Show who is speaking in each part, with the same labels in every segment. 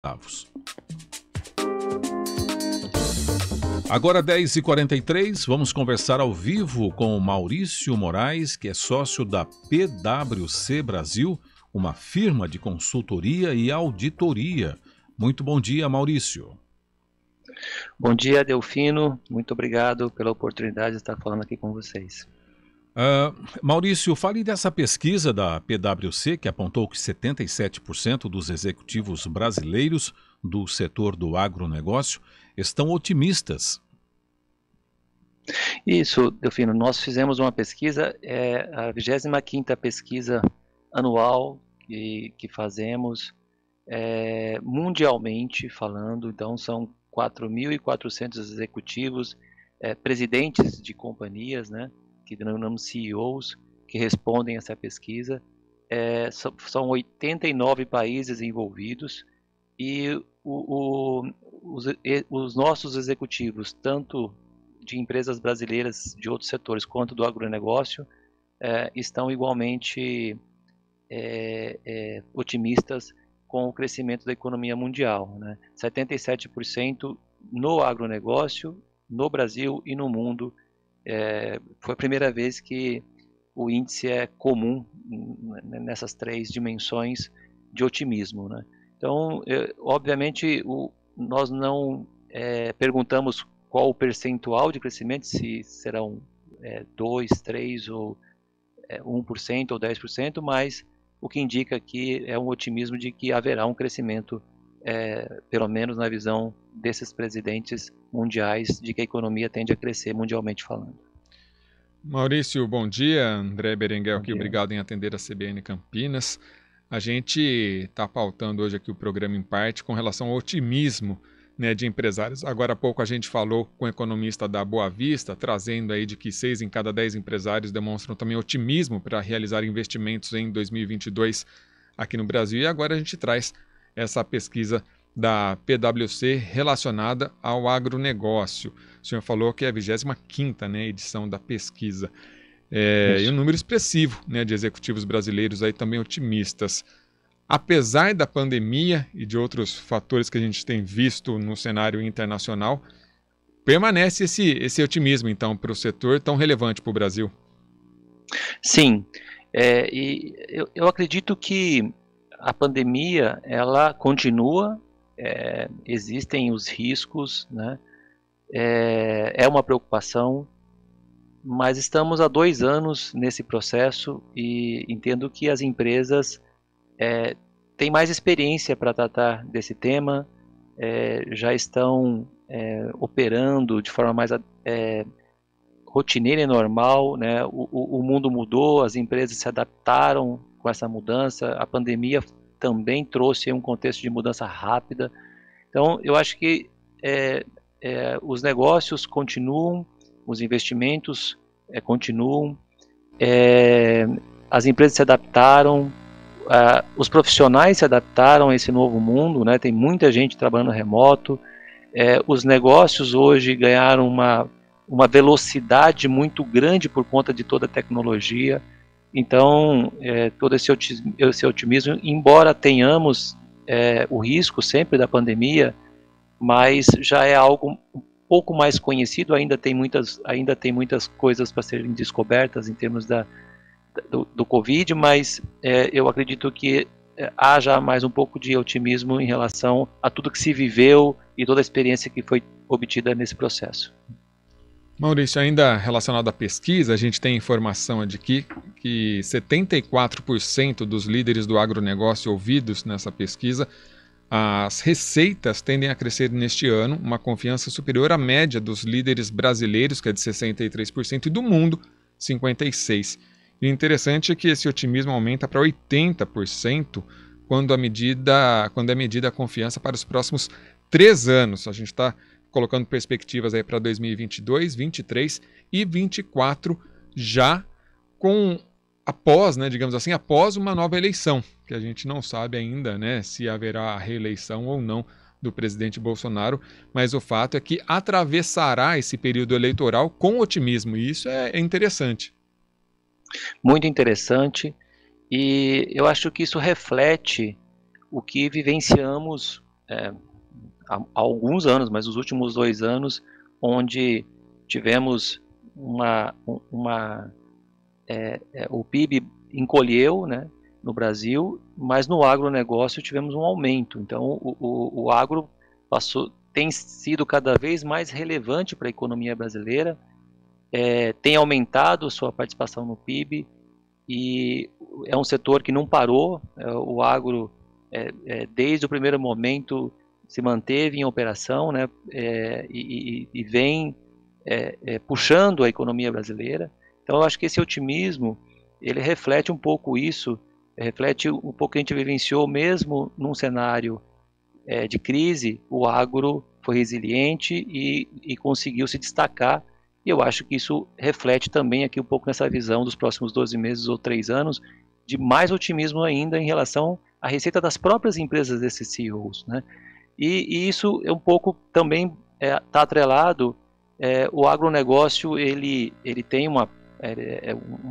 Speaker 1: centavos. Agora 10h43, vamos conversar ao vivo com o Maurício Moraes, que é sócio da PwC Brasil, uma firma de consultoria e auditoria. Muito bom dia, Maurício.
Speaker 2: Bom dia, Delfino. Muito obrigado pela oportunidade de estar falando aqui com vocês.
Speaker 1: Maurício, fale dessa pesquisa da PwC que apontou que 77% dos executivos brasileiros do setor do agronegócio estão otimistas.
Speaker 2: Isso, Delfino. Nós fizemos uma pesquisa, a 25ª pesquisa anual que fazemos mundialmente falando. Então, são 4.400 executivos, presidentes de companhias, né, que denominamos CEOs, que respondem a essa pesquisa. São 89 países envolvidos e os nossos executivos, tanto de empresas brasileiras de outros setores quanto do agronegócio, estão igualmente otimistas com o crescimento da economia mundial, né? 77% no agronegócio, no Brasil e no mundo. Foi a primeira vez que o índice é comum nessas três dimensões de otimismo, né? Então, obviamente, nós não perguntamos qual o percentual de crescimento, se serão 2%, 3% ou 1% ou 10%, mas o que indica aqui é um otimismo de que haverá um crescimento, pelo menos na visão desses presidentes mundiais, de que a economia tende a crescer mundialmente falando.
Speaker 3: Maurício, bom dia. André Berenguel aqui, obrigado em atender a CBN Campinas. A gente está pautando hoje aqui o programa em parte com relação ao otimismo, né, de empresários. Agora há pouco a gente falou com o economista da Boa Vista, trazendo aí de que 6 em cada 10 empresários demonstram também otimismo para realizar investimentos em 2022 aqui no Brasil. E agora a gente traz essa pesquisa da PwC relacionada ao agronegócio. O senhor falou que é a 25ª, né, edição da pesquisa. E um número expressivo, né, de executivos brasileiros aí também otimistas. Apesar da pandemia e de outros fatores que a gente tem visto no cenário internacional, permanece esse otimismo, então, para o setor tão relevante para o Brasil?
Speaker 2: Sim, e eu acredito que a pandemia, ela continua, existem os riscos, né? É uma preocupação, mas estamos há 2 anos nesse processo e entendo que as empresas têm mais experiência para tratar desse tema, já estão operando de forma mais rotineira e normal, né? O mundo mudou, as empresas se adaptaram com essa mudança, a pandemia também trouxe um contexto de mudança rápida. Então, eu acho que os negócios continuam, os investimentos continuam, as empresas se adaptaram, os profissionais se adaptaram a esse novo mundo, né? Tem muita gente trabalhando remoto, os negócios hoje ganharam uma velocidade muito grande por conta de toda a tecnologia. Então, todo esse otimismo, embora tenhamos o risco sempre da pandemia, mas já é algo um pouco mais conhecido, ainda tem muitas coisas para serem descobertas em termos do Covid, mas eu acredito que haja mais um pouco de otimismo em relação a tudo que se viveu e toda a experiência que foi obtida nesse processo.
Speaker 3: Maurício, ainda relacionado à pesquisa, a gente tem informação de que 74% dos líderes do agronegócio ouvidos nessa pesquisa, as receitas tendem a crescer neste ano, uma confiança superior à média dos líderes brasileiros, que é de 63%, e do mundo, 56%. E o interessante é que esse otimismo aumenta para 80% quando é medida a confiança para os próximos 3 anos. A gente está colocando perspectivas aí para 2022, 2023 e 2024, já após, né, digamos assim, após uma nova eleição, que a gente não sabe ainda, né, se haverá a reeleição ou não do presidente Bolsonaro, mas o fato é que atravessará esse período eleitoral com otimismo, e isso é interessante.
Speaker 2: Muito interessante, e eu acho que isso reflete o que vivenciamos há alguns anos, mas os últimos 2 anos, onde tivemos o PIB encolheu, né, no Brasil, mas no agronegócio tivemos um aumento. Então, o agro tem sido cada vez mais relevante para a economia brasileira, tem aumentado sua participação no PIB, e é um setor que não parou. O agro, desde o primeiro momento, se manteve em operação, né, e vem puxando a economia brasileira. Então, eu acho que esse otimismo, ele reflete um pouco isso, reflete um pouco que a gente vivenciou mesmo num cenário de crise. O agro foi resiliente e conseguiu se destacar, e eu acho que isso reflete também aqui um pouco nessa visão dos próximos 12 meses ou 3 anos, de mais otimismo ainda em relação à receita das próprias empresas desses CEOs, né? E isso é um pouco também está atrelado. O agronegócio ele tem uma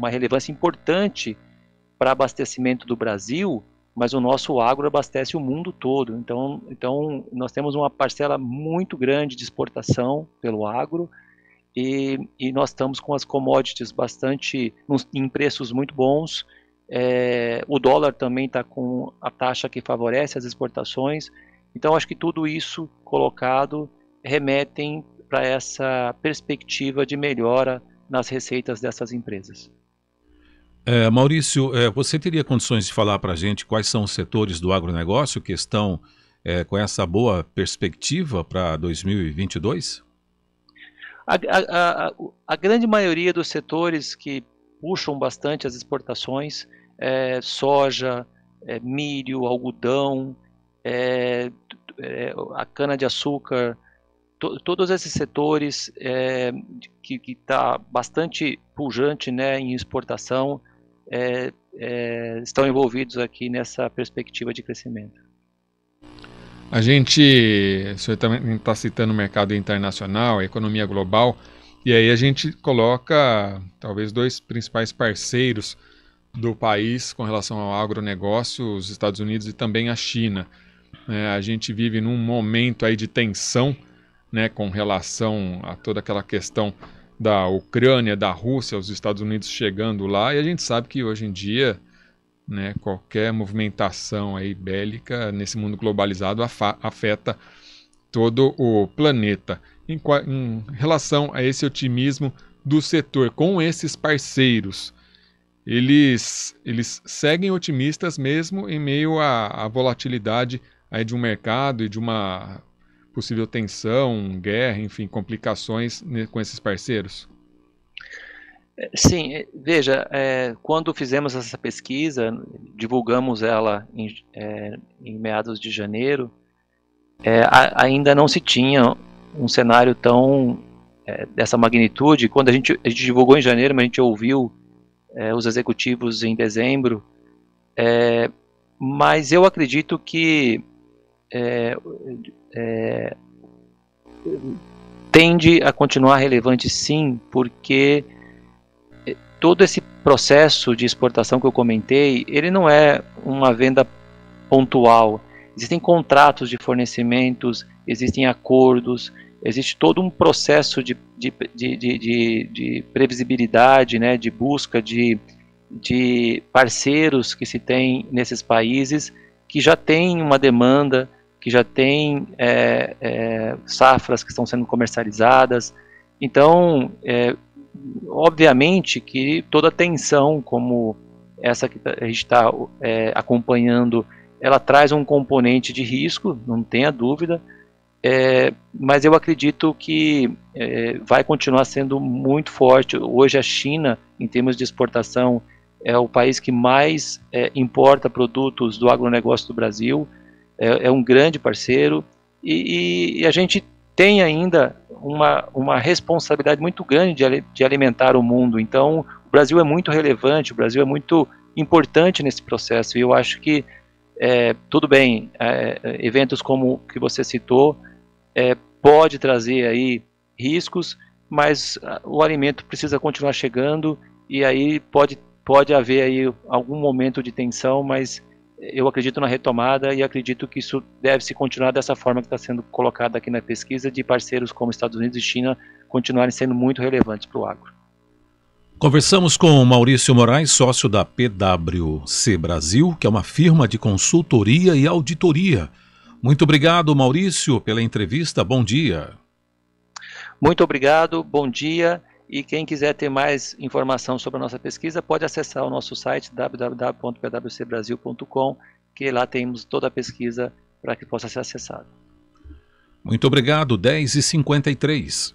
Speaker 2: relevância importante para abastecimento do Brasil, mas o nosso agro abastece o mundo todo. Então nós temos uma parcela muito grande de exportação pelo agro, e nós estamos com as commodities em preços muito bons. O dólar também está com a taxa que favorece as exportações. Então, acho que tudo isso colocado remetem para essa perspectiva de melhora nas receitas dessas empresas.
Speaker 1: Maurício, você teria condições de falar para a gente quais são os setores do agronegócio que estão com essa boa perspectiva para 2022?
Speaker 2: A grande maioria dos setores que puxam bastante as exportações, soja, milho, algodão, a cana-de-açúcar, todos esses setores que está bastante pujante, né, em exportação, estão envolvidos aqui nessa perspectiva de crescimento.
Speaker 3: O senhor também está citando o mercado internacional, a economia global, e aí a gente coloca talvez 2 principais parceiros do país com relação ao agronegócio, os Estados Unidos e também a China. A gente vive num momento aí de tensão, né, com relação a toda aquela questão da Ucrânia, da Rússia, os Estados Unidos chegando lá, e a gente sabe que hoje em dia, né, qualquer movimentação aí bélica nesse mundo globalizado afeta todo o planeta. Em relação a esse otimismo do setor com esses parceiros, eles seguem otimistas mesmo em meio à volatilidade aí de um mercado e de uma possível tensão, guerra, enfim, complicações com esses parceiros?
Speaker 2: Sim, veja, quando fizemos essa pesquisa, divulgamos ela em meados de janeiro, ainda não se tinha um cenário dessa magnitude. Quando a gente divulgou em janeiro, mas a gente ouviu os executivos em dezembro, mas eu acredito que tende a continuar relevante, sim, porque todo esse processo de exportação que eu comentei, ele não é uma venda pontual. Existem contratos de fornecimentos, existem acordos, existe todo um processo de previsibilidade, né, de busca de parceiros que se tem nesses países, que já tem uma demanda, que já tem safras que estão sendo comercializadas. Então, obviamente que toda tensão como essa que a gente está acompanhando, ela traz um componente de risco, não tenha dúvida, mas eu acredito que vai continuar sendo muito forte. Hoje a China, em termos de exportação, é o país que mais importa produtos do agronegócio do Brasil, é um grande parceiro, e a gente tem ainda uma responsabilidade muito grande de alimentar o mundo. Então, o Brasil é muito relevante, o Brasil é muito importante nesse processo, e eu acho que, tudo bem, eventos como que você citou, pode trazer aí riscos, mas o alimento precisa continuar chegando, e aí pode haver aí algum momento de tensão, mas eu acredito na retomada e acredito que isso deve se continuar dessa forma que está sendo colocada aqui na pesquisa, de parceiros como Estados Unidos e China continuarem sendo muito relevantes para o agro.
Speaker 1: Conversamos com Maurício Moraes, sócio da PwC Brasil, que é uma firma de consultoria e auditoria. Muito obrigado, Maurício, pela entrevista. Bom dia.
Speaker 2: Muito obrigado, bom dia. E quem quiser ter mais informação sobre a nossa pesquisa, pode acessar o nosso site www.pwcbrasil.com, que lá temos toda a pesquisa para que possa ser acessada.
Speaker 1: Muito obrigado, 10h53.